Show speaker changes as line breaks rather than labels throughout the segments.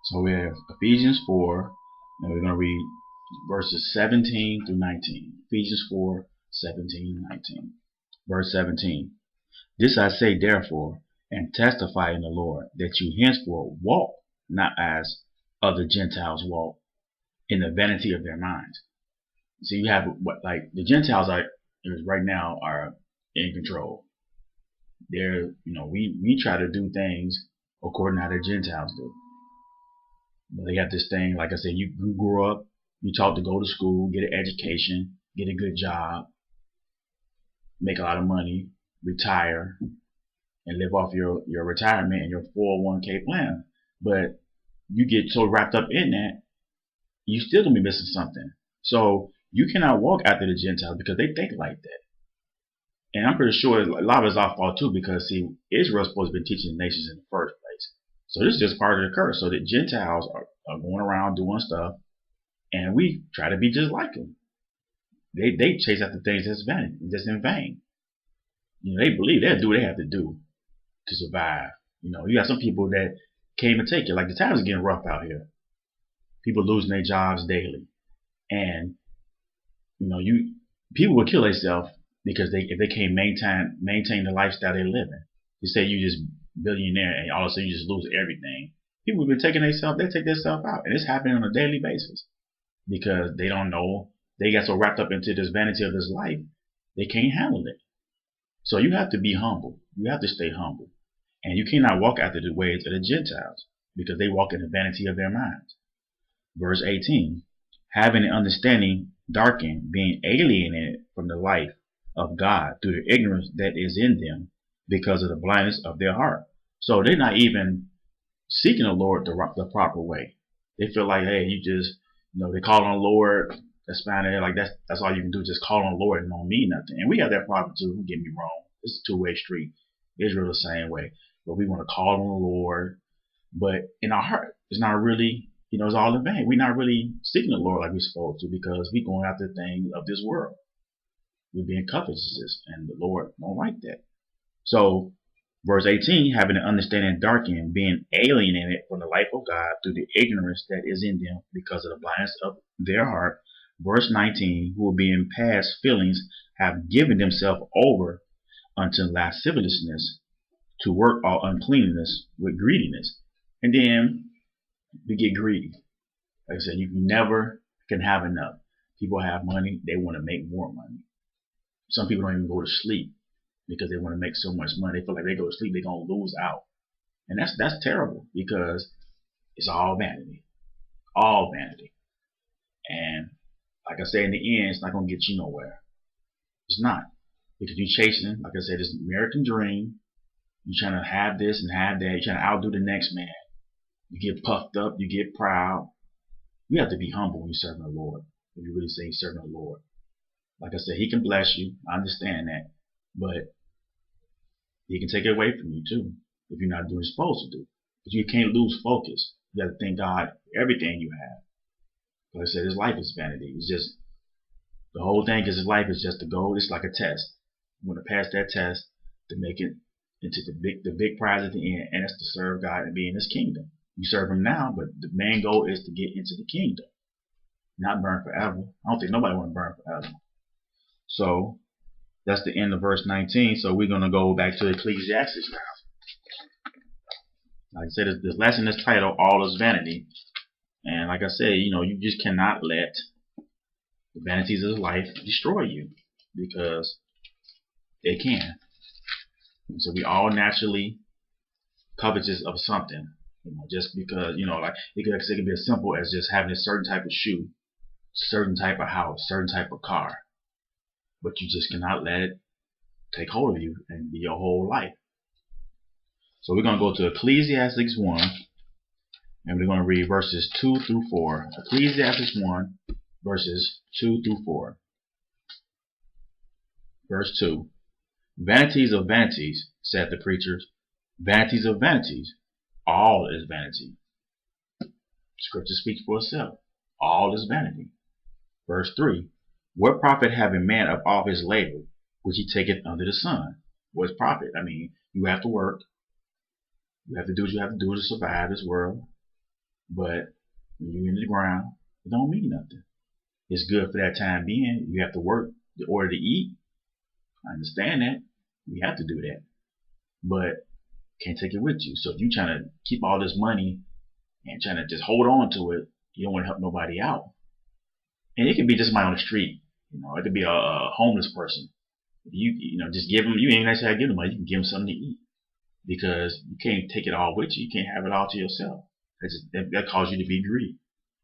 So we have Ephesians 4, and we're going to read verses 17 through 19. Ephesians 4, 17 and 19. Verse 17. This I say therefore, and testify in the Lord, that you henceforth walk not as other Gentiles walk, in the vanity of their minds. So you have what, like the Gentiles are right now are in control. They're, we try to do things according to how the Gentiles do. They got this thing, like I said, you grow up, you taught to go to school, get an education, get a good job, make a lot of money, retire, and live off your retirement and your 401k plan. But you get so wrapped up in that, you still gonna be missing something. So you cannot walk after the Gentiles because they think like that. And I'm pretty sure a lot of it's our fault too, because see, Israel's supposed to be teaching the nations in the first place. So this is just part of the curse. So that Gentiles are going around doing stuff, and we try to be just like them. They chase after things that's vanity, that's in vain. They believe they'll do what they have to do to survive. You got some people that can't even take it. Like the times are getting rough out here. People losing their jobs daily, and people will kill themselves because if they can't maintain the lifestyle they're living. You say you just billionaire and all of a sudden you just lose everything. People have been taking themselves, they take themselves out, and it's happening on a daily basis because they don't know. They got so wrapped up into this vanity of this life, they can't handle it. So you have to be humble. You have to stay humble, and you cannot walk after the ways of the Gentiles because they walk in the vanity of their minds. Verse 18, having an understanding darkened, being alienated from the life of God through the ignorance that is in them because of the blindness of their heart. So they're not even seeking the Lord the proper way. They feel like, hey, you just, they call on the Lord, that's fine. Like that's all you can do, just call on the Lord and don't mean nothing. And we have that problem too, don't get me wrong. It's a two-way street. Israel the same way. But we want to call on the Lord, but in our heart, it's not really, it's all in vain. We're not really seeking the Lord like we're supposed to because we're going after things of this world. We're being covetous, and the Lord don't like that. So, verse 18, having an understanding darkened, being alienated from the life of God through the ignorance that is in them because of the blindness of their heart. Verse 19, who being past feelings have given themselves over unto lasciviousness to work all uncleanness with greediness. And then we get greedy. Like I said, you never can have enough. People have money, they want to make more money. Some people don't even go to sleep because they want to make so much money. They feel like they go to sleep, they're going to lose out. And that's terrible because it's all vanity. All vanity. And like I said, in the end, it's not going to get you nowhere. It's not. Because you're chasing, like I said, this American dream. You're trying to have this and have that. You're trying to outdo the next man. You get puffed up. You get proud. You have to be humble when you're serving the Lord. If you really say you're serving the Lord. Like I said, He can bless you. I understand that. But He can take it away from you too if you're not doing what you're supposed to do. But you can't lose focus. You have to thank God for everything you have. Like I said, His life is vanity. It's just, the whole thing is His life is just a goal. It's like a test. You want to pass that test to make it into the big prize at the end, and that's to serve God and be in His kingdom. You serve Him now, but the main goal is to get into the kingdom, not burn forever. I don't think nobody want to burn forever. So that's the end of verse 19. So we're going to go back to Ecclesiastes now. Like I said, this lesson is titled All Is Vanity. And like I said, you just cannot let the vanities of life destroy you because they can. So we all naturally covetous of something. Just because, like it could be as simple as just having a certain type of shoe, certain type of house, certain type of car. But you just cannot let it take hold of you and be your whole life. So we're going to go to Ecclesiastes 1, and we're going to read verses 2 through 4. Ecclesiastes 1, verses 2 through 4. Verse 2. Vanities of vanities, said the preachers. Vanities of vanities. All is vanity. Scripture speaks for itself. All is vanity. Verse 3. What profit have a man of all his labor, which he taketh under the sun? What's profit? I mean, you have to work. You have to do what you have to do to survive this world. But when you're in the ground, it don't mean nothing. It's good for that time being. You have to work in order to eat. I understand that. We have to do that. But can't take it with you. So if you're trying to keep all this money and trying to just hold on to it, you don't want to help nobody out. And it could be just somebody on the street. It could be a homeless person. You just give them. You ain't necessarily give them money. You can give them something to eat because you can't take it all with you. You can't have it all to yourself. That causes you to be greedy.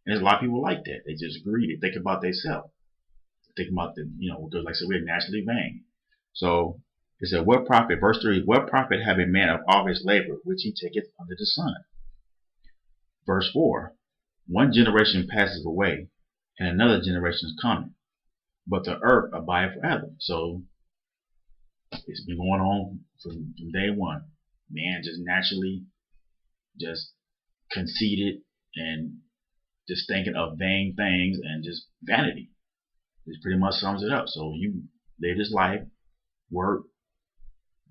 And there's a lot of people like that. They just greedy. They think about themselves. They think about like I said, we're naturally vain. So it said, what profit, verse 3, what profit have a man of all his labor, which he taketh under the sun? Verse 4, one generation passes away, and another generation is coming, but the earth abideth forever. So it's been going on from day one. Man just naturally just conceited and just thinking of vain things and just vanity. This pretty much sums it up. So you live this life, work,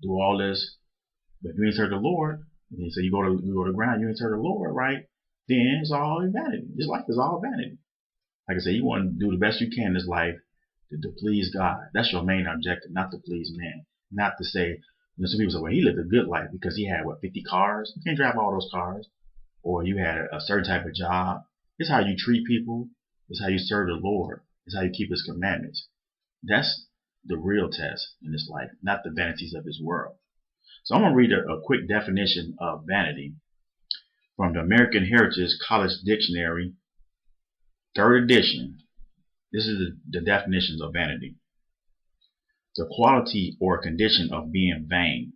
do all this, but if you ain't serve the Lord, and so you go to ground, you ain't serve the Lord, right? Then it's all vanity. This life is all vanity. Like I said, you want to do the best you can in this life to please God. That's your main objective, not to please man. Not to say, some people say, well, he lived a good life because he had 50 cars. You can't drive all those cars. Or you had a certain type of job. It's how you treat people. It's how you serve the Lord. It's how you keep his commandments. That's the real test in this life, not the vanities of this world. So I'm going to read a quick definition of vanity from the American Heritage College Dictionary, 3rd edition. This is the definitions of vanity. The quality or condition of being vain,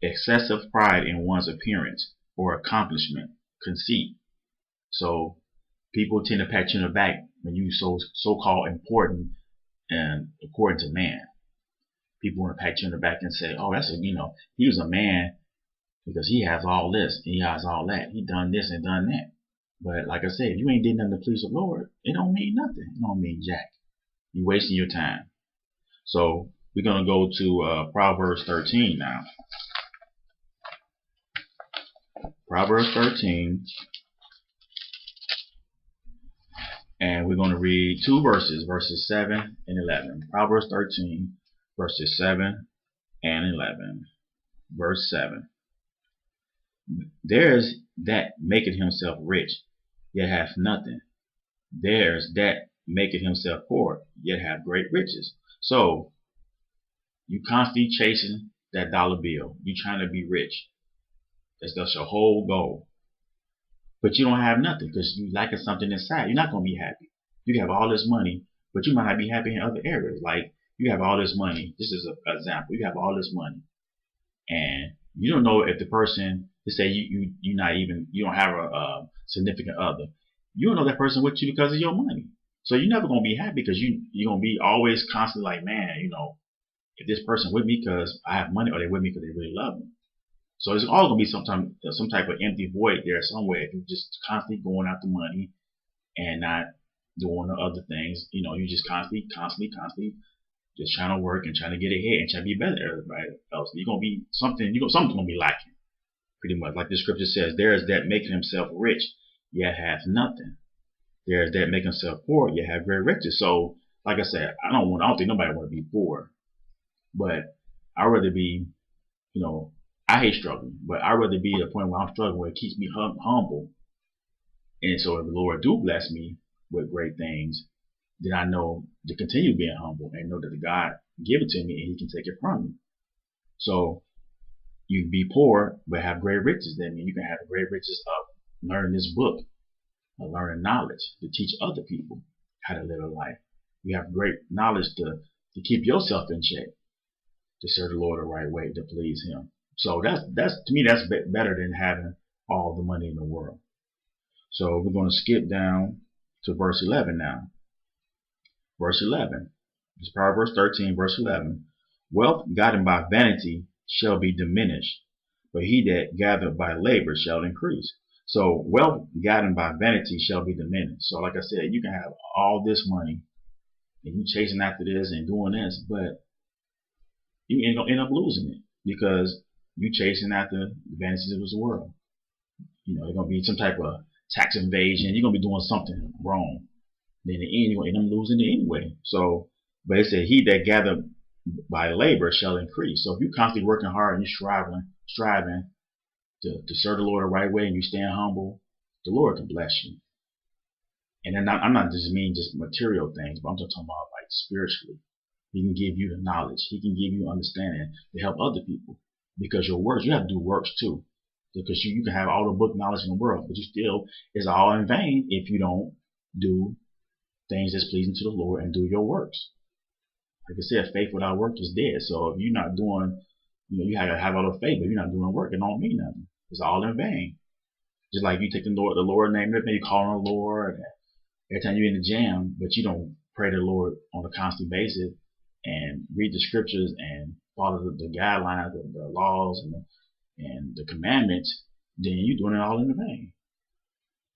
excessive pride in one's appearance or accomplishment, conceit. So people tend to pat you in the back when you so-called important and according to man. People want to pat you in the back and say, oh, he was a man because he has all this and he has all that. He done this and done that. But like I said, if you ain't did nothing to please the Lord, it don't mean nothing. It don't mean jack. You're wasting your time. So we're going to go to Proverbs 13 now. Proverbs 13. And we're going to read 2 verses, verses 7 and 11. Proverbs 13, verses 7 and 11. Verse 7. There's that maketh himself rich, yet hath nothing. There's that maketh himself poor, yet hath great riches. So, you constantly chasing that dollar bill. You trying to be rich. That's your whole goal. But you don't have nothing because you lacking something inside. You're not going to be happy. You have all this money, but you might not be happy in other areas. Like, you have all this money. This is an example. You have all this money. And you don't know if the person, to say you don't have a significant other. You don't know that person with you because of your money. So you're never going to be happy because you're going to be always constantly like, man, if this person with me because I have money or they're with me because they really love me. So it's all going to be some type of empty void there somewhere if you're just constantly going after money and not doing the other things. You just constantly just trying to work and trying to get ahead and trying to be better than everybody else. You're going to be something's going to be lacking. Pretty much like the scripture says, there is that making himself rich, yet hath nothing. There is that making himself poor, yet have great riches. So, like I said, I don't think nobody want to be poor. But I'd rather be, I hate struggling, but I'd rather be at a point where I'm struggling where it keeps me humble. And so if the Lord do bless me with great things, then I know to continue being humble and know that the God give it to me and he can take it from me. So you can be poor but have great riches. That means you can have great riches of learning this book, or learning knowledge to teach other people how to live a life. You have great knowledge to keep yourself in check, to serve the Lord the right way, to please him. So that's to me, that's better than having all the money in the world. So we're going to skip down to verse 11 now. Verse 11. It's Proverbs 13, verse 11. Wealth gotten by vanity shall be diminished, but he that gathereth by labor shall increase. So wealth gotten by vanity shall be diminished. So like I said, you can have all this money and you chasing after this and doing this, but you ain't gonna end up losing it because you chasing after the vanities of this world. There's gonna be some type of tax evasion. You're gonna be doing something wrong. Then in the end, you're gonna end up losing it anyway. So, but it said, "He that gather by labor shall increase." So if you're constantly working hard and you're striving to serve the Lord the right way, and you stand humble, the Lord can bless you. And then I'm not just mean just material things, but I'm just talking about like spiritually. He can give you the knowledge. He can give you understanding to help other people. Because your works, you have to do works too. Because you can have all the book knowledge in the world, but you still, it's all in vain if you don't do things that's pleasing to the Lord and do your works. Like I said, faith without work is dead. So if you're not doing, you have to have all the faith, but you're not doing work, it don't mean nothing. It's all in vain. Just like you take the Lord name, maybe you call on the Lord every time you're in the jam, but you don't pray to the Lord on a constant basis and read the scriptures and follow the guidelines, the laws, and the commandments, then you're doing it all in vain.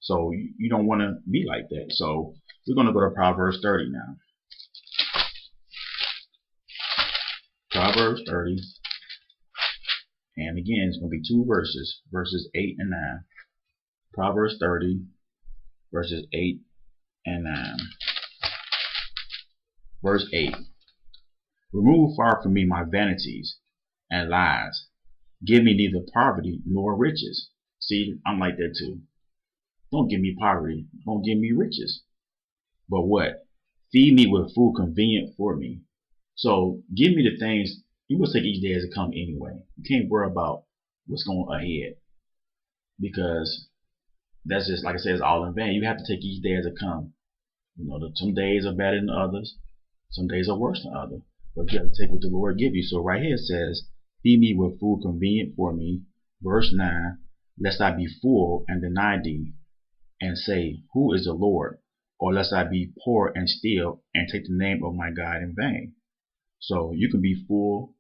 So you don't want to be like that. So we're going to go to Proverbs 30 now. Proverbs 30. And again, it's going to be two verses, verses 8 and 9. Proverbs 30, verses 8 and 9. Verse 8. Remove far from me my vanities and lies. Give me neither poverty nor riches. See, I'm like that too. Don't give me poverty. Don't give me riches. But what? Feed me with food convenient for me. So give me the things. You must take each day as it comes anyway. You can't worry about what's going ahead. Because that's just, like I said, it's all in vain. You have to take each day as it comes. Some days are better than others. Some days are worse than others. But you have to take what the Lord give you. So right here it says, feed me with food convenient for me. Verse 9, lest I be full and deny thee, and say, who is the Lord? Or lest I be poor and steal, and take the name of my God in vain. So you can be full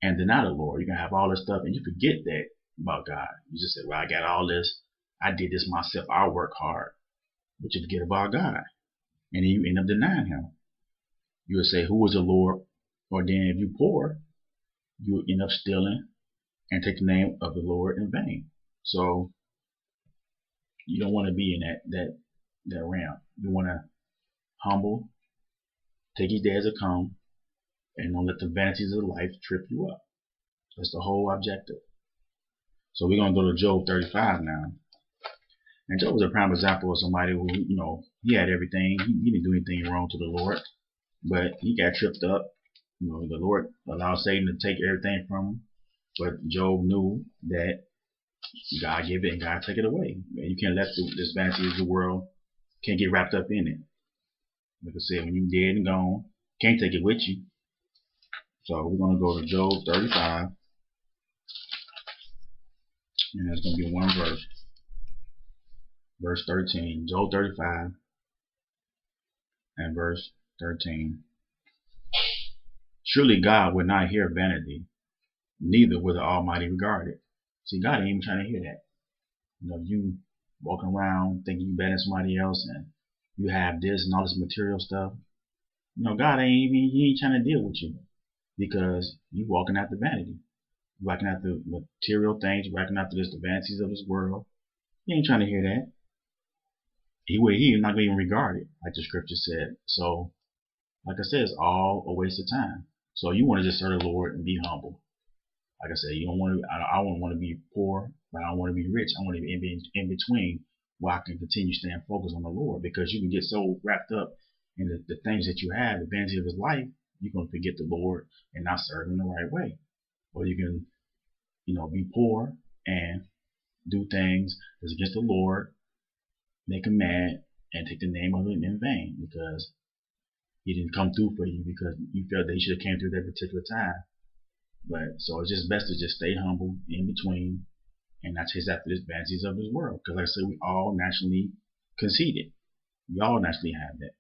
and deny the Lord. You can have all this stuff and you forget that about God. You just say, well, I got all this. I did this myself. I'll work hard. But you forget about God. And then you end up denying him. You will say, who is the Lord? Or then if you're poor, you will end up stealing and take the name of the Lord in vain. So you don't want to be in that realm. You want to humble, take each day as it comes, and don't let the vanities of life trip you up. That's the whole objective. So we're going to go to Job 35 now. And Job was a prime example of somebody who, he had everything. He didn't do anything wrong to the Lord, but he got tripped up. The Lord allowed Satan to take everything from him. But Job knew that God give it and God take it away. You can't let this vanity of the world, can't get wrapped up in it. Like I said, when you're dead and gone, can't take it with you. So we're going to go to Job 35. And it's going to be one verse. Verse 13. Job 35 and verse 13. Surely God would not hear vanity, neither would the Almighty regard it. See, God ain't even trying to hear that. You walking around thinking you better than somebody else and you have this and all this material stuff. God he ain't trying to deal with you because you walking after vanity. You walking after material things, you walking after the vanities of this world. He ain't trying to hear that. He is not going to even regard it, like the scripture said. So, like I said, it's all a waste of time. So you want to just serve the Lord and be humble. Like I said, you don't want to. I don't want to be poor, but I don't want to be rich. I want to be in between, where I can continue staying focused on the Lord. Because you can get so wrapped up in the things that you have, the vanity of His life, you're going to forget the Lord and not serve Him the right way. Or you can, be poor and do things that's against the Lord, make Him mad, and take the name of Him in vain because He didn't come through for you because you felt that He should have came through that particular time. But so it's just best to just stay humble in between and not chase after the vanities of this world. Because like I said, we all naturally conceited. We all naturally have that.